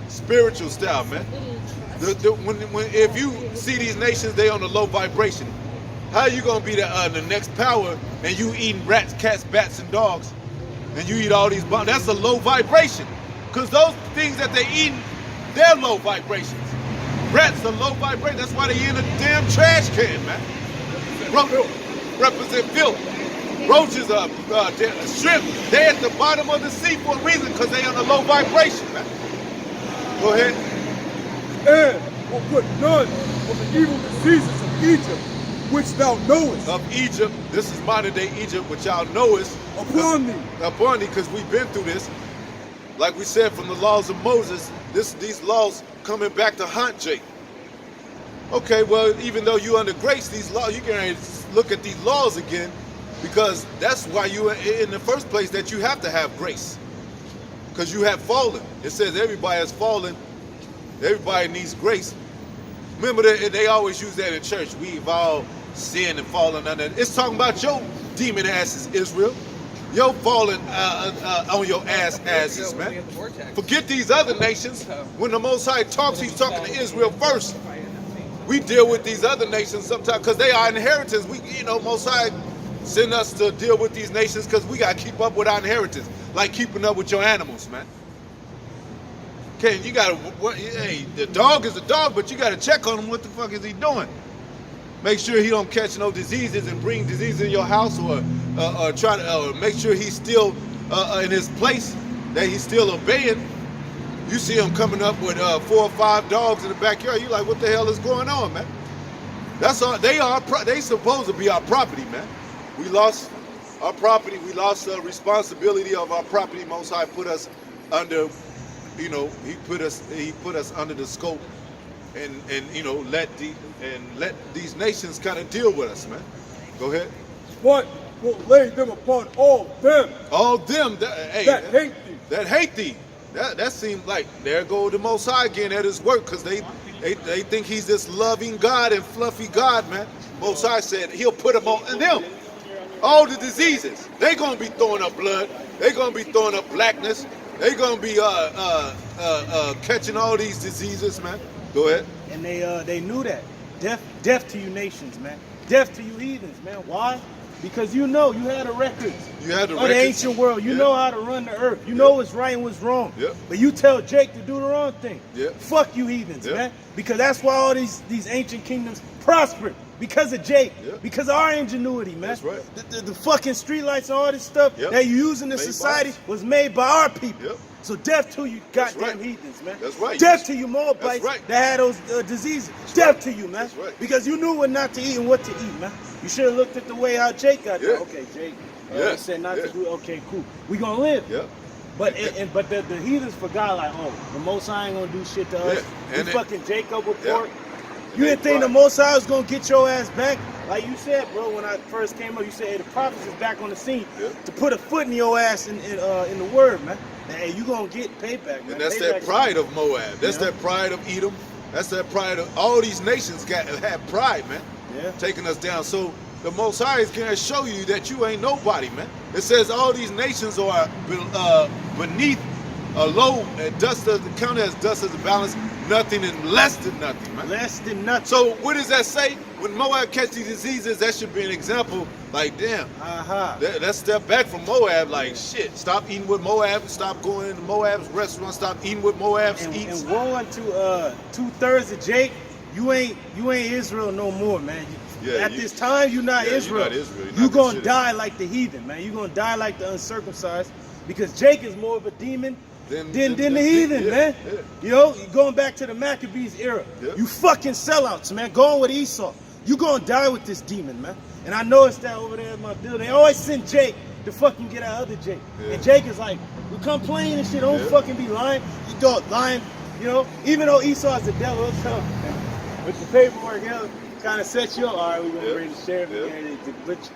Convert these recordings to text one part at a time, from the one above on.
spiritual style, man. If you see these nations, they on a low vibration. How you gonna be the next power and you eating rats, cats, bats, and dogs, and you eat all these bombs? That's a low vibration, because those things that they eating, they're low vibrations. Rats are low vibration. That's why they in a damn trash can, man. Represent filth. Roaches are shrimp. They at the bottom of the sea for a reason, because they on a low vibration, man. Go ahead. And will put none of the evil diseases of Egypt, which thou knowest. Of Egypt, this is modern day Egypt, which y'all knowest. Upon thee. Upon thee, because we've been through this. Like we said, from the laws of Moses, these laws coming back to haunt Jake. Okay, well, even though you under grace, these laws, you can look at these laws again, because that's why you in the first place, that you have to have grace, because you have fallen. It says everybody has fallen. Everybody needs grace. Remember that they always use that in church. We've all sinned and fallen under. It's talking about your demon asses, Israel. You're falling on your asses, man. Forget these other nations. When the Most High talks, he's talking to Israel first. We deal with these other nations sometimes because they are inheritance. Most High send us to deal with these nations because we got to keep up with our inheritance, like keeping up with your animals, man. Okay, you gotta. Hey, the dog is a dog, but you gotta check on him. What the fuck is he doing? Make sure he don't catch no diseases and bring diseases in your house, or try to make sure he's still in his place, that he's still obeying. You see him coming up with 4 or 5 dogs in the backyard. You like, what the hell is going on, man? That's all. They supposed to be our property, man. We lost our property. We lost the responsibility of our property. Most High put us under. He put us under the scope, and let these nations kind of deal with us, man. Go ahead. But will lay them upon all them. All them that hate thee. That hate thee. That seems like there go the Most High again at his work, because they think he's this loving God and fluffy God, man. Most High said he'll put them on them. All the diseases. They gonna be throwing up blood. They gonna be throwing up blackness. They gonna be catching all these diseases, man. Go ahead. And they knew that. Death to you nations, man. Death to you heathens, man. Why? Because you had the records. You had the of records. The ancient world. You know how to run the earth. You know what's right and what's wrong. Yep. But you tell Jake to do the wrong thing. Yep. Fuck you heathens, man. Because that's why all these ancient kingdoms prospered. Because of Jake. Yep. Because of our ingenuity, man. That's right. The fucking streetlights and all this stuff that you use in the society was made by our people. Yep. So death to you goddamn heathens, man. That's right. Death to you Moabites that had those diseases. Death to you, man. That's right. Because you knew what not to eat and what to eat, man. You should have looked at the way how Jake got there. Okay, Jake. He said not to do. Okay, cool. We gonna live. Yeah. But the heathens forgot, like, oh, the Most High ain't gonna do shit to us. We fucking Jacob with pork. You didn't think the Most High was gonna get your ass back? Like you said, bro, when I first came up, you said, hey, the prophets is back on the scene to put a foot in your ass in the word, man. Hey, you gonna get payback, man. And that's that pride of Moab. That's that pride of Edom. That's that pride of all these nations have pride, man. Yeah. Taking us down. So the Most High is gonna show you that you ain't nobody, man. It says all these nations are beneath, low, and counted as dust as a balance, nothing and less than nothing, man. Less than nothing. So what does that say? When Moab catch these diseases, that should be an example. Like, damn, let's step back from Moab. Like, shit, stop eating with Moab. Stop going to Moab's restaurant. Stop eating with Moab's eats. And woe unto 2/3 of Jake. You ain't Israel no more, man. At this time, you're not Israel. You're not Israel. You're gonna die like the heathen, man. You're gonna die like the uncircumcised, because Jake is more of a demon than the heathen, man. Yeah. Going back to the Maccabees era. Yeah. You fucking sellouts, man. Going with Esau. You gonna die with this demon, man. And I noticed that over there in my building. They always send Jake to fucking get that other Jake. Yeah. And Jake is like, we come playing and shit. Don't fucking be lying. You don't lying, even though Esau is the devil, with the paperwork, kind of set you up. All right, we're gonna bring the sheriff in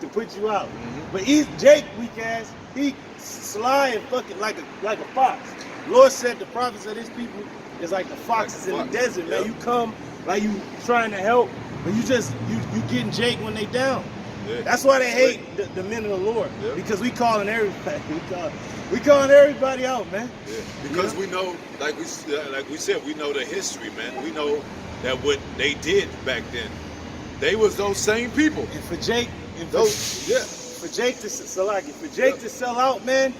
to put you out. Mm-hmm. But Jake, weak ass, he sly and fucking like a fox. Lord said the prophets of his people is like the foxes in the desert, man. You come like you trying to help, but you getting Jake when they down. Yeah. That's why they hate the men of the Lord, because we calling everybody. We calling everybody out, man. Yeah. Because we know, like we said, we know the history, man. We know that what they did back then. They was those same people. And for Jake, for Jake to sell out, man,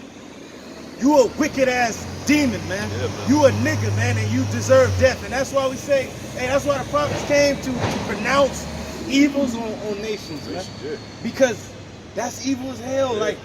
you a wicked ass demon, man. Yeah, man. You a nigga, man, and you deserve death. And that's why we say, hey, that's why the prophets came to pronounce evils on nations, man. Yeah. Because that's evil as hell. Yeah. Like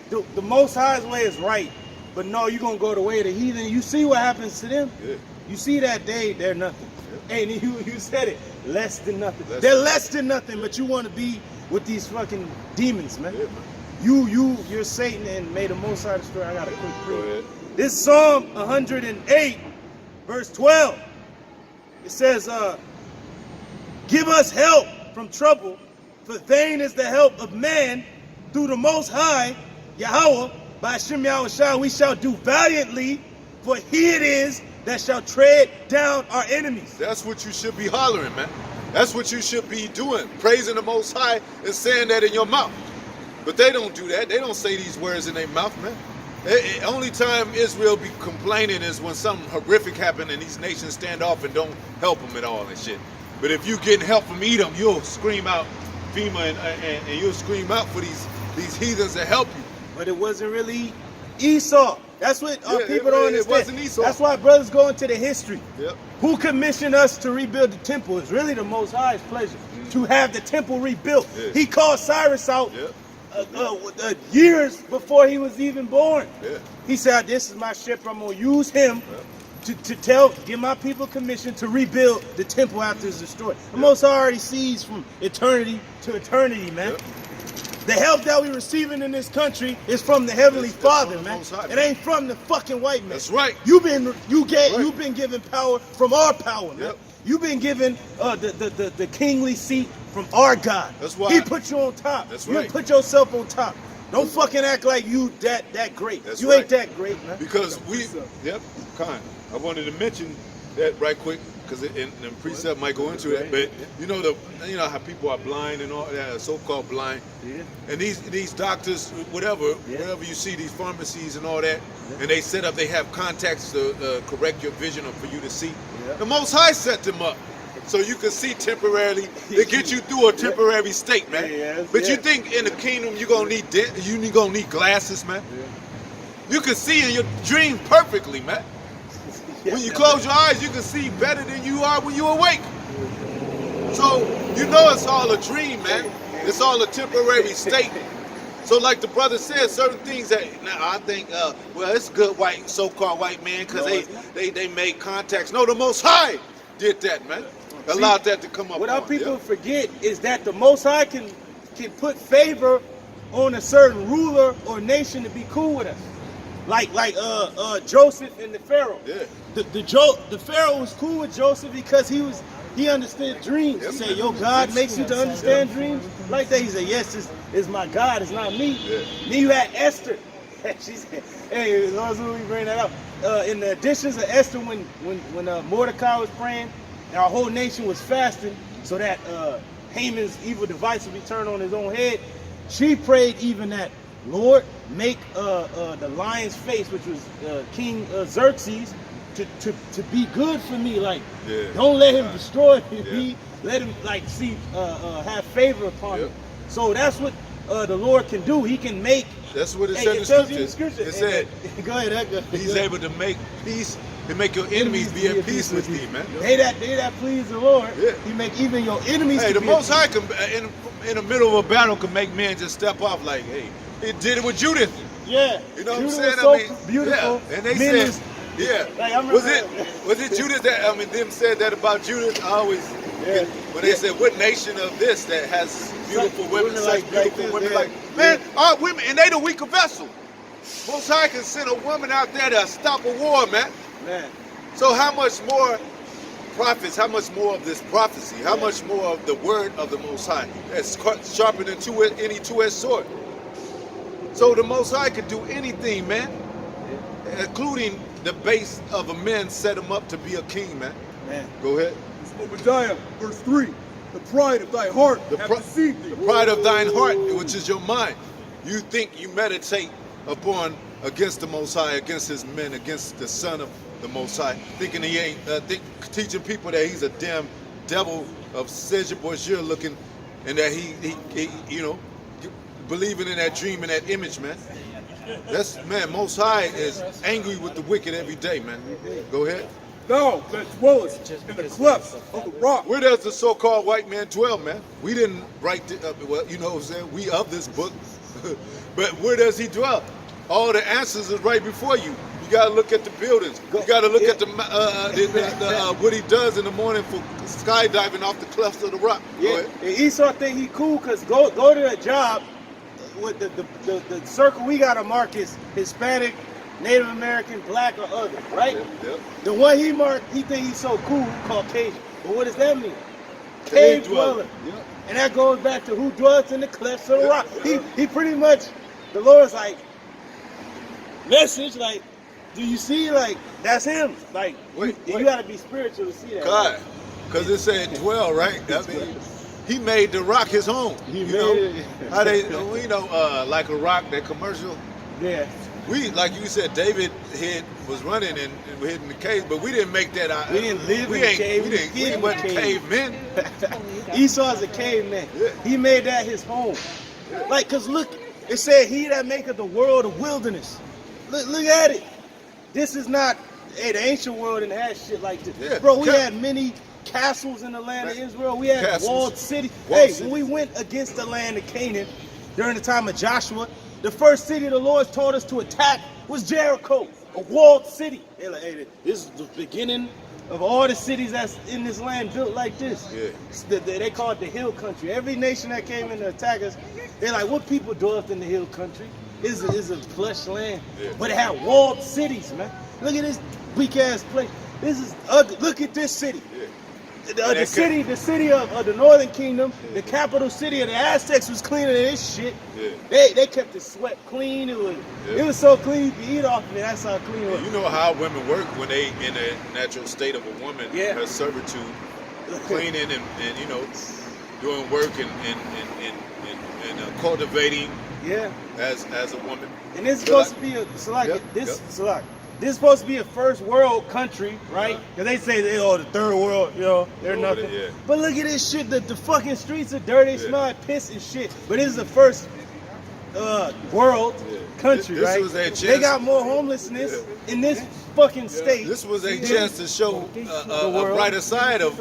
the Most High's way is right, but no, you're gonna go the way of the heathen. You see what happens to them. Yeah. You see that they're nothing. Yeah. And you said it, less than nothing. They're less than nothing, but you want to be with these fucking demons, man. Yeah, man. You're Satan and may the Most High destroy. I got a quick Go preview. ahead. This Psalm 108, verse 12. It says, give us help from trouble, for vain is the help of man. Through the Most High, Yahweh, by Hashem Yahushua, we shall do valiantly, for he it is that shall tread down our enemies. That's what you should be hollering, man. That's what you should be doing, praising the Most High and saying that in your mouth. But they don't do that. They don't say these words in their mouth, man. Only time Israel be complaining is when something horrific happen and these nations stand off and don't help them at all and shit. But if you getting help from Edom, you'll scream out FEMA and you'll scream out for these heathens to help you. But it wasn't really Esau. That's what people don't understand. It wasn't Esau. That's why brothers go into the history. Yep. Who commissioned us to rebuild the temple? It's really the Most High's pleasure to have the temple rebuilt. Yeah. He called Cyrus out years before he was even born. Yeah. He said, this is my shepherd. I'm going to use him to give my people commission to rebuild the temple after it's destroyed. The Most High already sees from eternity to eternity, man. Yep. The help that we're receiving in this country is from the Heavenly Father, from the man. Most High, It ain't from the fucking white man. That's right. You've been given power from our power, man. Yep. You've been given the kingly seat from our God. That's why He put you on top. That's You right. put yourself on top. Don't fucking act like you that great. That's you right. ain't that great, man. Because Khan, I wanted to mention that right quick because in precept might go into that, but you know how people are blind and all that, so-called blind, and these doctors, whatever you see, these pharmacies and all that, and they set up, they have contacts to correct your vision or for you to see. The Most High set them up so you can see temporarily. They get you through a temporary state, man. But you think in the kingdom you're gonna need glasses, man? You can see in your dream perfectly, man. When you close your eyes, you can see better than you are when you're awake. So, you know it's all a dream, man. It's all a temporary state. So like the brother said, certain things that, now I think, well, it's good so-called white man because they made contacts. No, the Most High did that, man. Allowed that to come up. What our people forget is that the Most High can put favor on a certain ruler or nation to be cool with us. Like Joseph and the Pharaoh. Yeah. The Pharaoh was cool with Joseph because he understood dreams. He said, "Yo, God makes you to understand dreams like that." He said, "Yes, it's my God, it's not me." Yeah. Then you had Esther. She said, "Hey, as long as we bring that up." In the additions of Esther, when Mordecai was praying, and our whole nation was fasting, so that Haman's evil device would be turned on his own head, she prayed even that, Lord, make the lion's face, which was King Xerxes, to be good for me. Like, don't let him destroy me. Let him have favor upon me. So that's what the Lord can do. He can make. That's what it said in the scripture. It said, go ahead. He's able to make peace and make your enemies be at peace with thee, man. They that please the Lord. Yeah. He make even your enemies. Hey, the Most High can, in the middle of a battle, can make men just step off like, hey, it did it with Judith. Yeah. You know Judith what I'm saying? So I mean, beautiful. Yeah. And they said, like, was it Judith that, them said that about Judith? I always, when they said, what nation of this that has beautiful women, such beautiful women, like, man, our women, and they the weaker vessel. Most High can send a woman out there to stop a war, man. So how much more prophets, how much more of this prophecy, how much more of the word of the Most High that's sharper than any two-edged sword. So the Most High can do anything, man, including the base of a man set him up to be a king, man. Go ahead. It's Obadiah, verse 3. The pride of thy heart hath deceived thee. The pride of thine heart, which is your mind. You think you meditate upon against the Most High, against his men, against the Son of the Most High, thinking he ain't, teaching people that he's a damn devil of Cedric Bourgeois looking, and that he you know, believing in that dream and that image, man. That's, man, Most High is angry with the wicked every day, man. Go ahead. Thou that dwellest in the clefts of the rock. Where does the so-called white man dwell, man? We didn't write, well, you know what I'm saying? We of this book. But where does he dwell? All the answers is right before you. You gotta look at the buildings. You gotta look at the what he does in the morning for skydiving off the clefts of the rock. Yeah, and Esau think he cool because go to a job with the circle we gotta mark is Hispanic, Native American, Black, or other, right? Yep. The one he marked, he think he's so cool, Caucasian. But what does that mean? Cave dweller. Yep. And that goes back to who dwells in the clefts of the rock. He pretty much, the Lord's like, message, like, do you see, like, that's him. Like, Wait. you gotta be spiritual to see that. God, because it said dwell, right? That means he made the rock his home. He you made know it. how they, you know, like a rock, that commercial. Yeah. We, like you said, David was running and hid in the cave, but we didn't make that out. We didn't live in the cave. We wasn't cavemen. Esau's a caveman. Yeah. He made that his home. Like, cause look, it said he that maketh the world a wilderness. Look at it. This is not, hey, the ancient world didn't have shit like this. Yeah. Bro, we had many castles in the land of Israel. We had Castles. walled cities. Walled Hey, cities. when we went against the land of Canaan during the time of Joshua, the first city the Lord told us to attack was Jericho, a walled city. They're like, hey, this is the beginning of all the cities that's in this land built like this. Yeah. They call it the hill country. Every nation that came in to attack us, they're like, what people dwelt in the hill country? Is a plush land. Yeah. But it had walled cities, man. Look at this weak ass place. This is ugly. Look at this city. Yeah. The city of the Northern Kingdom, the capital city of the Aztecs was cleaner than this shit. Yeah. They kept the sweat clean. It was so clean you could eat off of it. That's how clean it was. You know how women work when they in a natural state of a woman, her servitude, cleaning and you know, doing work and cultivating. Yeah. As a woman. And this is supposed to be a this is supposed to be a first world country, right? Because they say the third world, you know, they're nothing. Yeah. But look at this shit. The fucking streets are dirty, they smell like piss and shit. But this is the first world country, this right? was their chance. They got more homelessness in this fucking state. This was a chance to show a brighter side of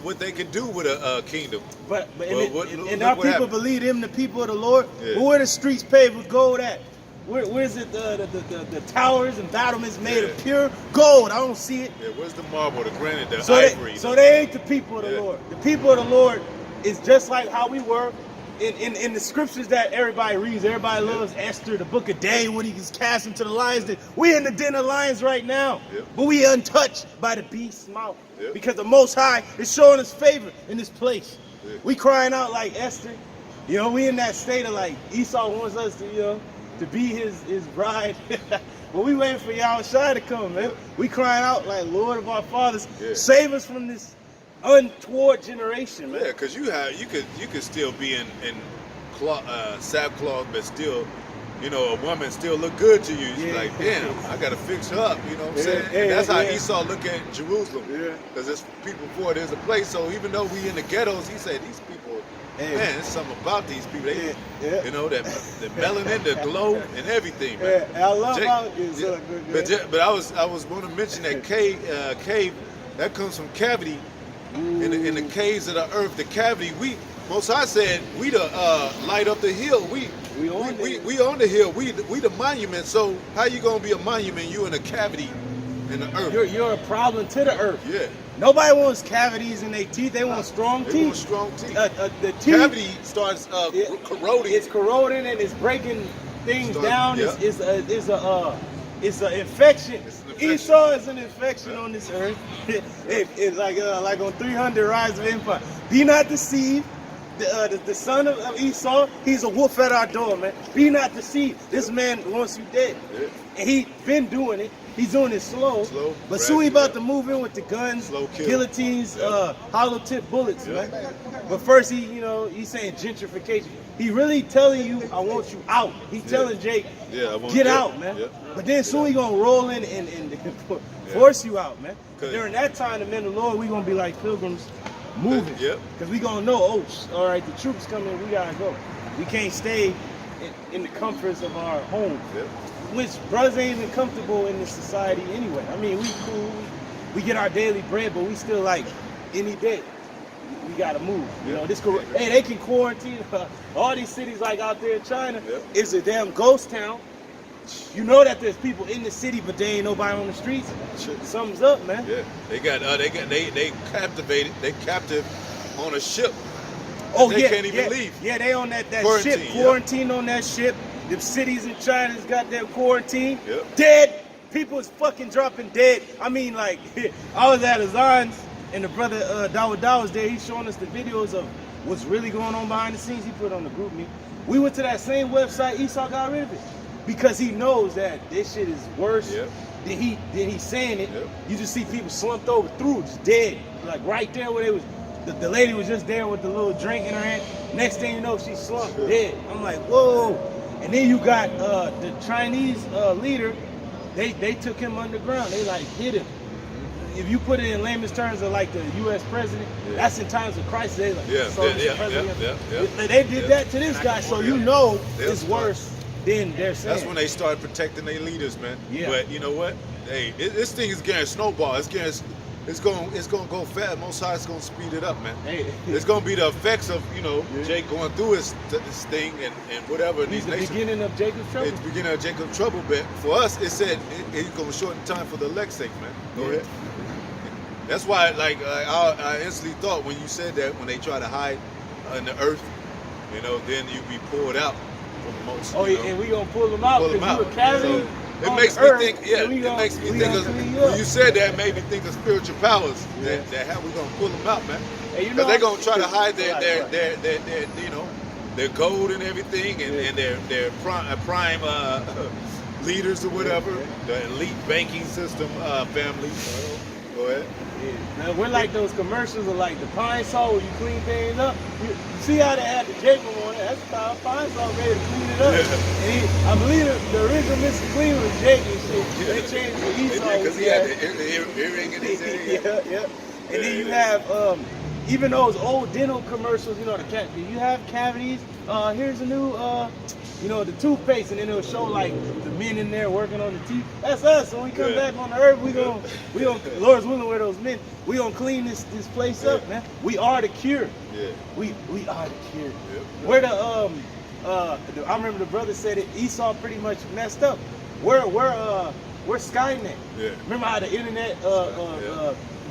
what they could do with a kingdom. But look our what people happened. believe them, the people of the Lord. Yeah. But where the streets paved with gold at? Where's it? The towers and battlements made of pure gold. I don't see it. Yeah, where's the marble, the granite, the So ivory? they ain't the people of the Lord. The people of the Lord is just like how we were in the scriptures that everybody reads. Everybody loves Esther, the book of Daniel, when he was cast into the lions. We in the den of lions right now. Yep. But we untouched by the beast's mouth. Yep. Because the Most High is showing us favor in this place. Yeah. We crying out like Esther. You know, we in that state of like Esau wants us to, you know, to be his bride. But we waiting for Yahushua to come, man. We crying out like, Lord of our fathers, save us from this untoward generation, man. Yeah, because you could still be in sackcloth, but still, you know, a woman still look good to you. She's like, damn, I gotta fix her up. You know what I'm saying? And that's how Esau look at Jerusalem. Because it's people for it. There's a place. So even though we in the ghettos, he said these people. Man, there's something about these people. They, you know, the melanin, the glow, and everything. Man. I love how it's but I was going to mention that cave that comes from cavity. In the caves of the earth, the cavity. Most High said we the light up the hill. We on the hill. We the monument. So how you gonna be a monument? You in a cavity in the earth. You're a problem to the earth. Yeah. Nobody wants cavities in their teeth. They want strong teeth. They want strong teeth. The teeth cavity starts corroding. It's corroding and it's breaking things down. Yeah. It's an infection. Esau is an infection on this earth. It's like on 300 Rise of Empire. Be not deceived. The son of Esau, he's a wolf at our door, man. Be not deceived. This man wants you dead. Yeah. And he been doing it. He's doing it slow. But soon he about to move in with the guns, guillotines, hollow tip bullets, man. But first he's saying gentrification. he really telling you, I want you out. He's telling Jake, get out, man. But then soon he gonna roll in and force you out, man. During that time, the men of the Lord, we gonna be like pilgrims moving. Because we gonna know, oh, all right, the troops coming, we gotta go. We can't stay in the comforts of our home. Which brothers ain't even comfortable in this society anyway. I mean, we cool, we get our daily bread, but we still like, any day, we gotta move. You know, hey, they can quarantine. All these cities like out there in China is a damn ghost town. You know that there's people in the city, but they ain't nobody on the streets. Something's up, man. Yeah, they captivated. They captive on a ship. Oh they yeah, can't even leave. Yeah, they on that Quarantine, ship, quarantined on that ship. The cities in China's got their quarantine. Dead. People is fucking dropping dead. I mean, like, I was at Azan's and the brother Dawah was there. He's showing us the videos of what's really going on behind the scenes. He put on the group me. We went to that same website. Esau got rid of it because he knows that this shit is worse than he's saying it. You just see people slumped over through, just dead, like right there where they was. The lady was just there with the little drink in her hand. Next thing you know, she slumped dead. I'm like, whoa. And then you got the Chinese leader. They took him underground. They like hit him. If you put it in layman's terms of like the U.S. president, that's in times of crisis. They like, they did that to this guy, so you know it's worse than they're saying. That's when they start protecting their leaders, man. But you know what? Hey, this thing is getting snowball. It's going to go fast. Most High is going to speed it up, man. It's going to be the effects of, Jake going through this thing and whatever. It's the beginning of Jacob's trouble. It's the beginning of Jacob's trouble, but for us, it said it's going to shorten time for the elect's sake, man. Go ahead. That's why, I instantly thought when you said that, when they try to hide in the earth, then you be pulled out from the most. And we going to pull them out because you were carrying. It makes me think, it makes me think of, when you said that, it made me think of spiritual powers, that how we going to pull them out, man. Because they're going to try to hide their gold and everything, and their prime leaders or whatever, the elite banking system family. Go ahead. Now, we're like those commercials of like the Pine Sol where you clean things up. You see how they had the Jacob on it? That's how Pine Sol ready to clean it up. And I believe the original Mr. Clean was Jake and shit. They changed the Esau. Because he had the earring in his head. And then you have even those old dental commercials. You you have cavities. Here's a new the toothpaste, and then it'll show like the men in there working on the teeth. That's us. When we come back on the earth, we gonna Lord's willing, we're those men. We gonna clean this place up, man. We are the cure. We are the cure. We're the I remember the brother said it. Esau pretty much messed up. We're Skynet. Remember how the internet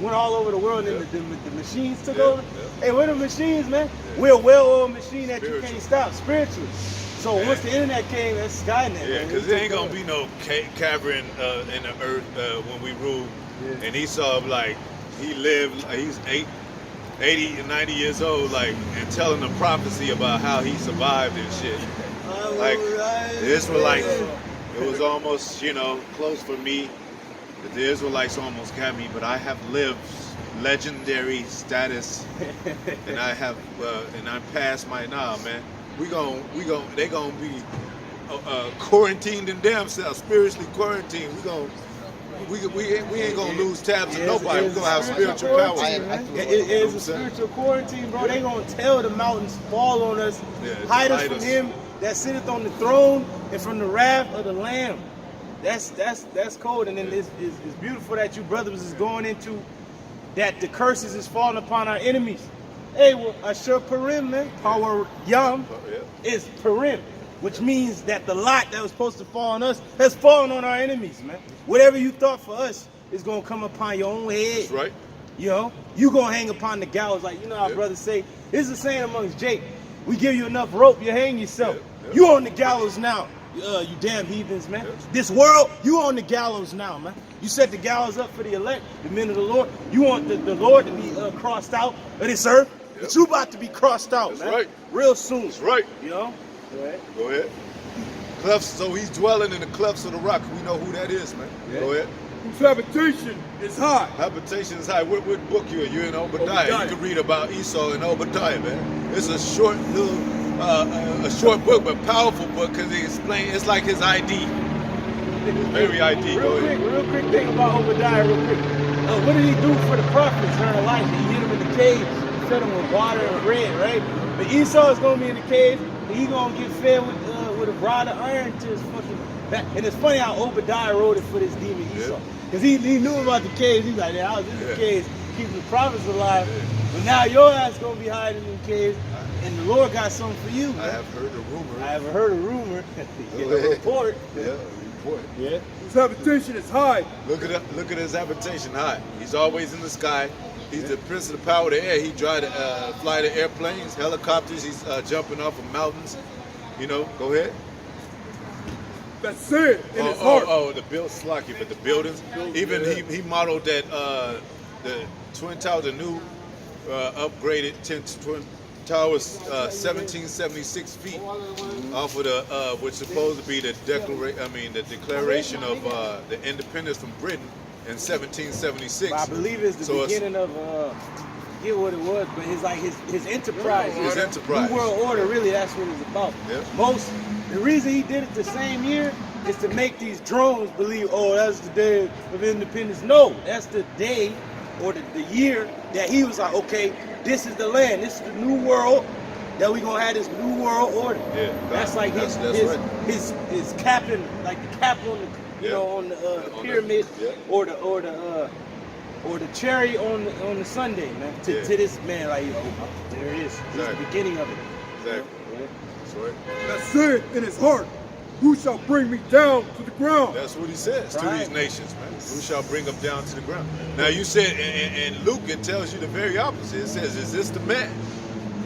went all over the world and the machines took over? Hey, we're the machines, man. We're a well-oiled machine that you can't stop spiritually. So once the internet came, that's Skynet. Yeah, because there ain't going to be no cavern in the earth when we rule. And Esau, he lived, he's 80 and 90 years old, and telling the prophecy about how he survived and shit. The Israelites, it was almost, close for me. The Israelites almost got me, but I have lived legendary status, and I have, and I'm past my man. They gonna be quarantined in themselves, spiritually quarantined. We ain't gonna lose tabs to nobody. We're gonna have spiritual power. It is a spiritual quarantine, bro. They gonna tell the mountains fall on us, hide us from him that sitteth on the throne and from the wrath of the Lamb. That's cold, and then it's beautiful that you brothers is going into that the curses is falling upon our enemies. Hey, well, Asher Purim, man, Power Yam is Purim, which means that the lot that was supposed to fall on us has fallen on our enemies, man. Whatever you thought for us is gonna come upon your own head. That's right. You gonna hang upon the gallows, like how brothers say. This is the saying amongst Jake. We give you enough rope, you hang yourself. You on the gallows now. You damn heathens, man. This world, you on the gallows now, man. You set the gallows up for the elect, the men of the Lord. You want the Lord to be crossed out of this earth. But you about to be crossed out, man. Right. Real soon. That's right. Go ahead. Clefts, so he's dwelling in the clefts of the rock. We know who that is, man. Go ahead. Whose habitation is high. Habitation is high. What book you in? You're in Obadiah. You can read about Esau in Obadiah, man. It's a short little a short book, but powerful book because he explained. It's like his ID. Very ID. Real quick thing about Obadiah, real quick. What did he do for the prophets during their life? He hid them in the cave, he fed them with water and bread, right? But Esau is gonna be in the cave, and he's gonna get fed with a rod of iron to his fucking back. And it's funny how Obadiah wrote it for this demon Esau, because he knew about the caves. He's like, I was in the caves, keeping the prophets alive. But now your ass gonna be hiding in the caves, and the Lord got something for you. I have heard a rumor. I have heard a rumor. Get a report. Yeah. Yeah. His habitation is high. Look at his habitation high. He's always in the sky. He's the prince of the power of the air. He fly the airplanes, helicopters. He's jumping off of mountains. You know, go ahead. That said in his heart. The Slocky, but the buildings. Even he modeled that the Twin Towers, the new upgraded Twin Towers, 1776 feet off of the which supposed to be the declaration of the independence from Britain in 1776. I believe it's the beginning of forget what it was, but his enterprise. His enterprise. New World Order, really, that's what it's about. Yeah. The reason he did it the same year is to make these drones believe, oh, that's the day of independence. No, that's the day or the year that he was like, okay, this is the land, this is the new world, that we're gonna have this new world order. Yeah, that's like his captain, like the cap on the on the pyramid, or the cherry on the Sunday, man. To this man, like, there it is. This is the beginning of it. Exactly. Sorry. That said in his heart, who shall bring me down to the ground? That's what he says to these nations, man. Who shall bring them down to the ground? Now you said in Luke, it tells you the very opposite. It says, is this the man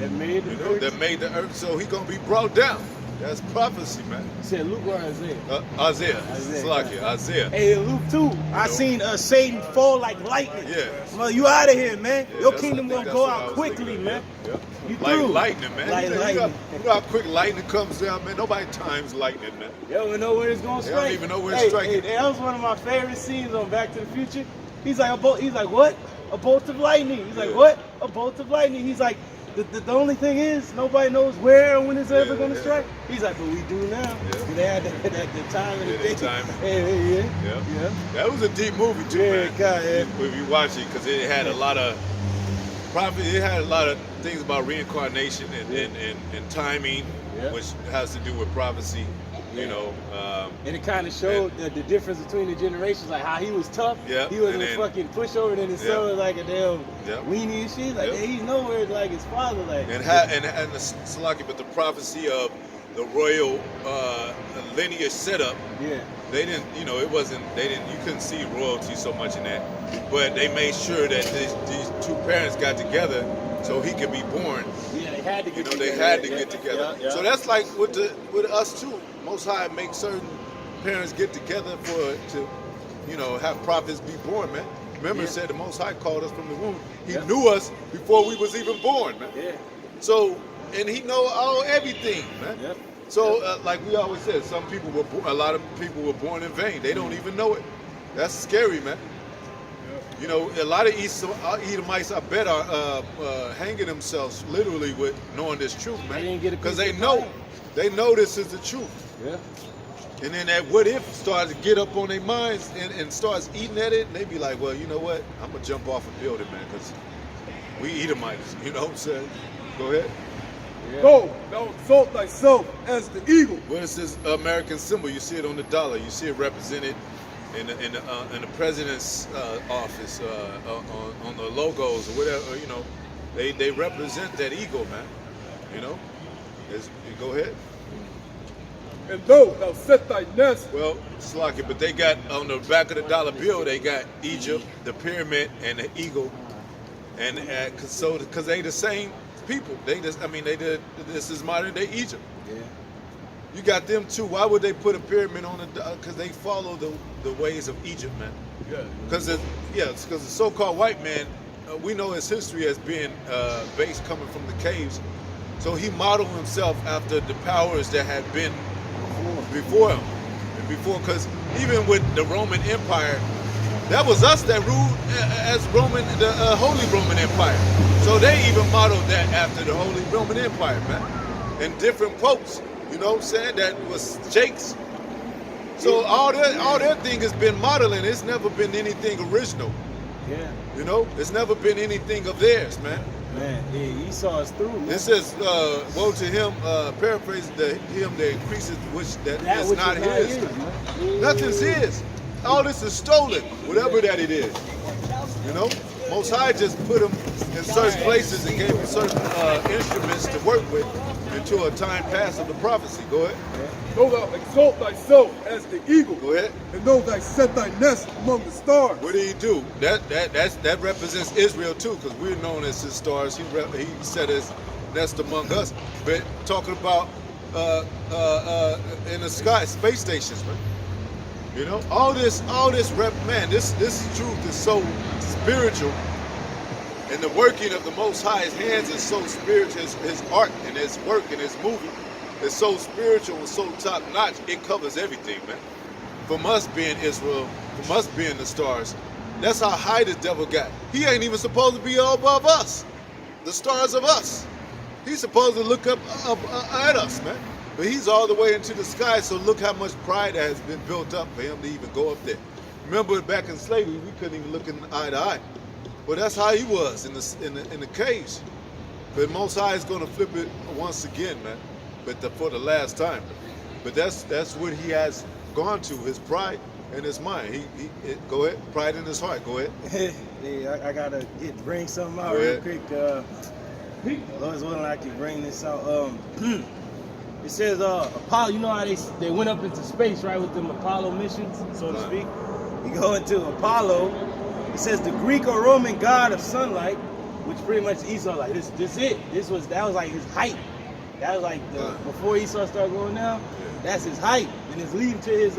that made the earth? That made the earth? So he gonna be brought down. That's prophecy, man. You said Luke or Isaiah? Isaiah. Hey, in Luke 2, I seen Satan fall like lightning. Yeah. Well, you out of here, man. Yeah, your kingdom gonna go out quickly, man. Yeah. You like through. lightning, man. Like lightning. You know how quick lightning comes down, man? Nobody times lightning, man. You don't even know where it's gonna strike. They don't even know where it's striking. Hey, that was one of my favorite scenes on Back to the Future. He's like, what? A bolt of lightning. He's like, what? A bolt of lightning. He's like, the only thing is, nobody knows where and when it's ever going to strike. He's like, but we do now. They had the time and the day. Yeah. That was a deep movie too, man. God, if you watch it, because it had a lot of it had a lot of things about reincarnation and timing, which has to do with prophecy. You know, and it kind of showed the difference between the generations, like how he was tough. He was a fucking pushover, and his son was like a damn weenie and shit. Like he's nowhere like his father. Like and the Salaki, but the prophecy of the royal lineage setup. They didn't, it wasn't. You couldn't see royalty so much in that, but they made sure that these two parents got together so he could be born. Yeah, they had to get together. They had to get together. So that's like with us too. Most High make certain parents get together to have prophets be born, man. Remember, it said the Most High called us from the womb. He knew us before we was even born, man. So, and he know everything, man. So, like we always said, a lot of people were born in vain. They don't even know it. That's scary, man. A lot of Edomites, I bet, are hanging themselves literally with knowing this truth, man. Because they know this is the truth. And then that what if starts to get up on their minds and starts eating at it, and they be like, well, you know what? I'm going to jump off a building, man, because we Edomites. You know what I'm saying? Go ahead. Go, thou exalt thyself as the eagle. What is this American symbol? You see it on the dollar. You see it represented in the president's office, on the logos or whatever. They represent that eagle, man. Go ahead. And though thou set thy nest. Well, Slocky, but they got on the back of the dollar bill, they got Egypt, the pyramid, and the eagle, and because they the same people. This is modern day Egypt. You got them too. Why would they put a pyramid on it? Because they follow the ways of Egypt, man. Because the so-called white man, we know his history as being based coming from the caves. So he modeled himself after the powers that had been before him. Because even with the Roman Empire, that was us that ruled as the Holy Roman Empire. So they even modeled that after the Holy Roman Empire, man. and different popes. You know what I'm saying? That was Jake's. So all that thing has been modeling. It's never been anything original. Yeah. You know, it's never been anything of theirs, man. Man, yeah, Esau is through. Man. It says, "Woe to him," paraphrase him that increases, that is which not is his. man. Nothing's his. All this is stolen, whatever that it is. You know, Most High just put him in certain places and gave him certain instruments to work with until a time passed of the prophecy. Go ahead. Know thou exalt thyself as the eagle. Go ahead. And know thy set thy nest among the stars. What did he do? That represents Israel too, because we're known as his stars. He set his nest among us. But talking about in the sky, space stations, man. You know, all this man, this truth is so spiritual, and the working of the Most High, his hands is so spiritual. His art and his work and his movie is so spiritual and so top notch. It covers everything, man. From us being Israel, from us being the stars, that's how high the devil got. He ain't even supposed to be above us, the stars of us. He's supposed to look up at us, man. But he's all the way into the sky, so look how much pride has been built up for him to even go up there. Remember back in slavery, we couldn't even look in eye to eye. But that's how he was in the cage. But Most High is going to flip it once again, man. But for the last time. But that's what he has gone to, his pride and his mind. Go ahead, pride in his heart. Go ahead. Yeah, I gotta bring something out Go real ahead. quick. Lord's willing, I can bring this out. It says Apollo. You know how they went up into space, right, with them Apollo missions, so to speak. You go into Apollo. It says the Greek or Roman god of sunlight, which pretty much Esau like this it. That was like his height. That was like before Esau started going down. That's his height, and it's leading to his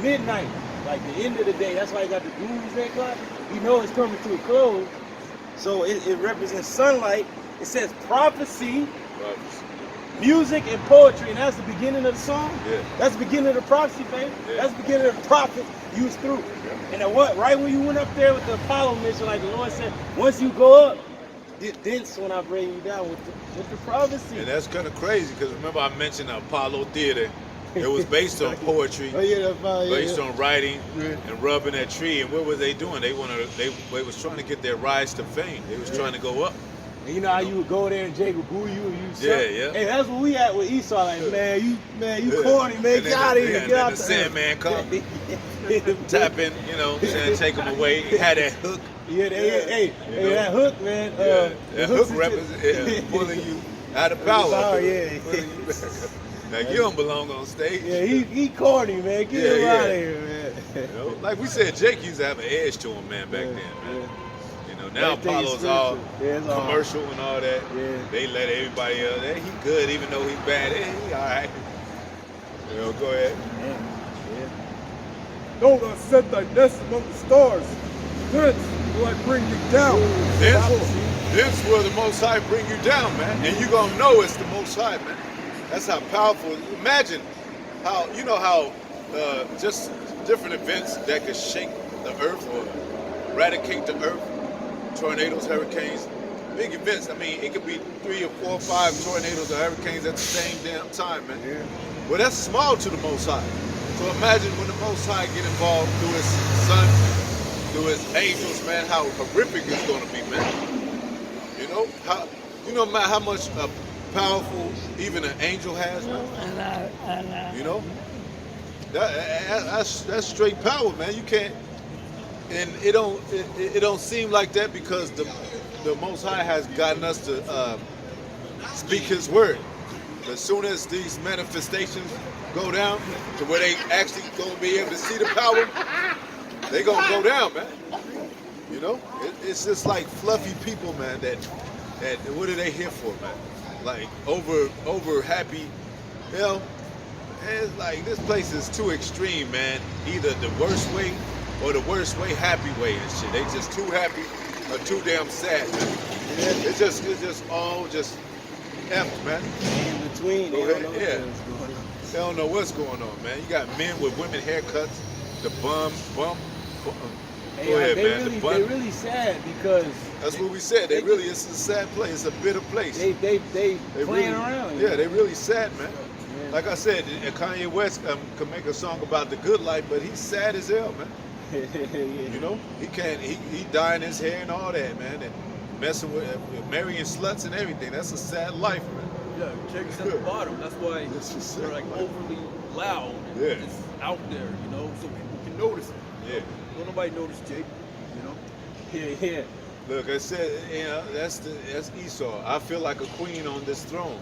midnight, like the end of the day. That's why he got the doomsday clock. You know it's coming to a close. So it represents sunlight. It says prophecy, music, and poetry, and that's the beginning of the song. Yeah. That's the beginning of the prophecy, baby. Yeah. That's the beginning of the prophet you was through. Yeah. And then right when you went up there with the Apollo mission, like the Lord said, once you go up, thence when I bring you down with the prophecy. And that's kind of crazy, because remember I mentioned the Apollo Theater. It was based on poetry, based on writing and rubbing that tree. And what were they doing? They was trying to get their rise to fame. They was trying to go up. And you know how you would go there and Jake would boo you and you suck? Yeah. Hey, that's what we at with Esau. Like, man, you corny, man. Get out of here. Get out the Sandman come, tap in, and take him away. He had that hook. Yeah, that hook, man. That hook represents pulling you out of power. Like you don't belong on stage. Yeah, he corny, man. Get him out of here, man. Like we said, Jake used to have an edge to him, man, back then, man. Now Apollo's all commercial and all that. Yeah. They let everybody else. He good, even though he's bad. He all right. Go ahead. Know thou set thy nest among the stars. Thence will I bring you down. This will the Most High bring you down, man. And you're going to know it's the Most High, man. That's how powerful. Imagine how just different events that could shake the earth or eradicate the earth. Tornadoes, hurricanes, big events. I mean, it could be 3 or 4 or 5 tornadoes or hurricanes at the same damn time, man. Yeah. Well, that's small to the Most High. So imagine when the Most High get involved through his son, through his angels, man, how horrific it's going to be, man. How much powerful even an angel has, man. That's straight power, man. You can't. And it don't seem like that because the Most High has gotten us to speak His word. As soon as these manifestations go down to where they actually gonna be able to see the power, they gonna go down, man. It's just like fluffy people, man. That what are they here for, man? Like over happy, it's like this place is too extreme, man. Either the worst way or the worst way, happy way and shit. They just too happy or too damn sad, man. It's just all just F, man. In between, they don't know what's going on, man. You got men with women haircuts, the bum, Go ahead, they man. Really, the they really sad because that's what we said. It's a sad place. It's a bitter place. They playing really, around. Yeah, they really sad, man. Yeah. Like I said, Kanye West can make a song about the good life, but he's sad as hell, man. Yeah. You know, he can't. He dyeing his hair and all that, man, and messing with marrying sluts and everything. That's a sad life, man. Yeah, Jake's at the bottom. That's why they're like overly loud. And it's out there, you know, so people can notice it. Yeah. Don't nobody notice Jake, you know. Yeah. Look, I said, you know, that's Esau. I feel like a queen on this throne.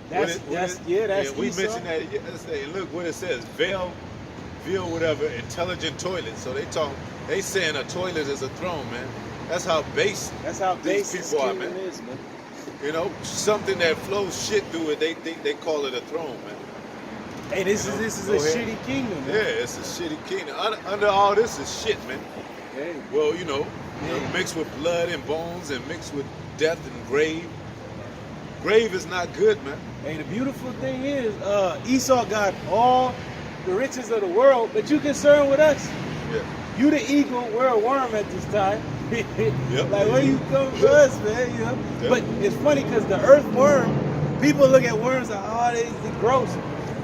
That's we Esau. mentioned that yesterday. And look what it says: veil, whatever, intelligent toilet. So they saying a toilet is a throne, man. That's how base. That's how these base people are, man. man. Is, man. You know, something that flows shit through it. They call it a throne, man. Hey, this is a shitty kingdom, man. Yeah, it's a shitty kingdom. Under all this is shit, man. Hey. Well, you know, mixed with blood and bones and mixed with death and grave. Grave is not good, man. Hey, the beautiful thing is, Esau got all the riches of the world, but you concerned with us. Yeah. You the eagle, we're a worm at this time. Yep. Like, where you come for us, man, you know? Yep. But it's funny because the earthworm, people look at worms like, oh, they're gross.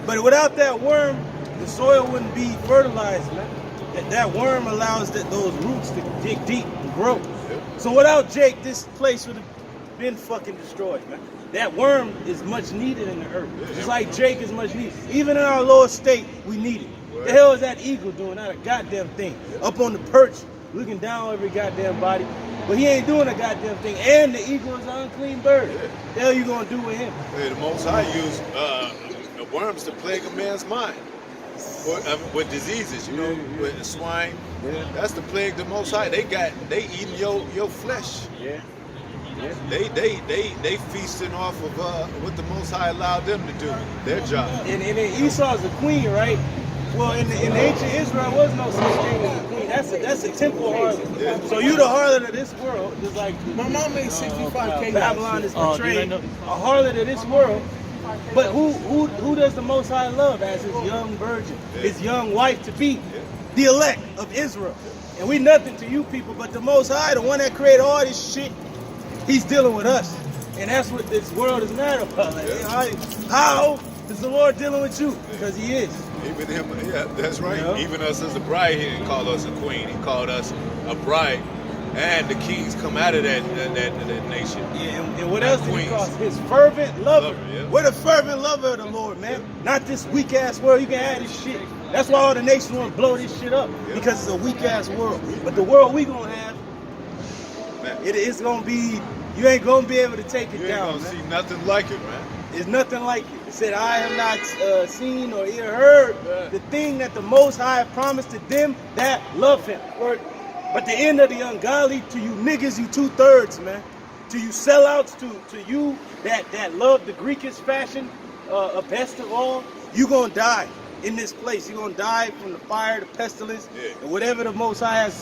But without that worm, the soil wouldn't be fertilized, man. That worm allows those roots to dig deep and grow. Yep. So without Jake, this place would have been fucking destroyed, man. That worm is much needed in the earth. Just like Jake is much needed. Even in our lower state, we need it. Right. The hell is that eagle doing? Not a goddamn thing. Up on the perch, looking down on every goddamn body. But he ain't doing a goddamn thing. And the eagle is an unclean bird. Yeah. The hell you gonna do with him? Hey, the Most High used worms to plague a man's mind. With diseases, you know, with swine. Yeah. That's the plague the Most High. They eating your flesh. Yeah. They feasting off of what the Most High allowed them to do, their job. And Esau's a queen, right? Well, in ancient Israel, there was no such thing as a queen. That's a temple harlot. Yeah. So you the harlot of this world, just like My mom made 65K. Babylon is portrayed a harlot of this world. But who does the Most High love as his young virgin, his young wife to be, the elect of Israel? And we nothing to you people, but the Most High, the one that created all this shit, he's dealing with us. And that's what this world is mad about. Like, how is the Lord dealing with you? Because he is. Even him, yeah, that's right. Yeah. Even us as a bride, he didn't call us a queen. He called us a bride. And the kings come out of that nation. Yeah, and what else did he queens. call us? His fervent lover. Yeah. We're the fervent lover of the Lord, man. Not this weak ass world. You can have this shit. That's why all the nations want to blow this shit up. Because it's a weak ass world. But the world we gonna have, it's gonna be, you ain't gonna be able to take it You down, ain't gonna man. see nothing like it, man. There's nothing like it. It said, I have not seen or ear heard the thing that the Most High promised to them that love him. But the end of the ungodly, to you niggas, you 2/3, man. To you sellouts, to you that love the Greekish fashion, best of all, you gonna die in this place. You're gonna die from the fire, the pestilence, and whatever the Most High has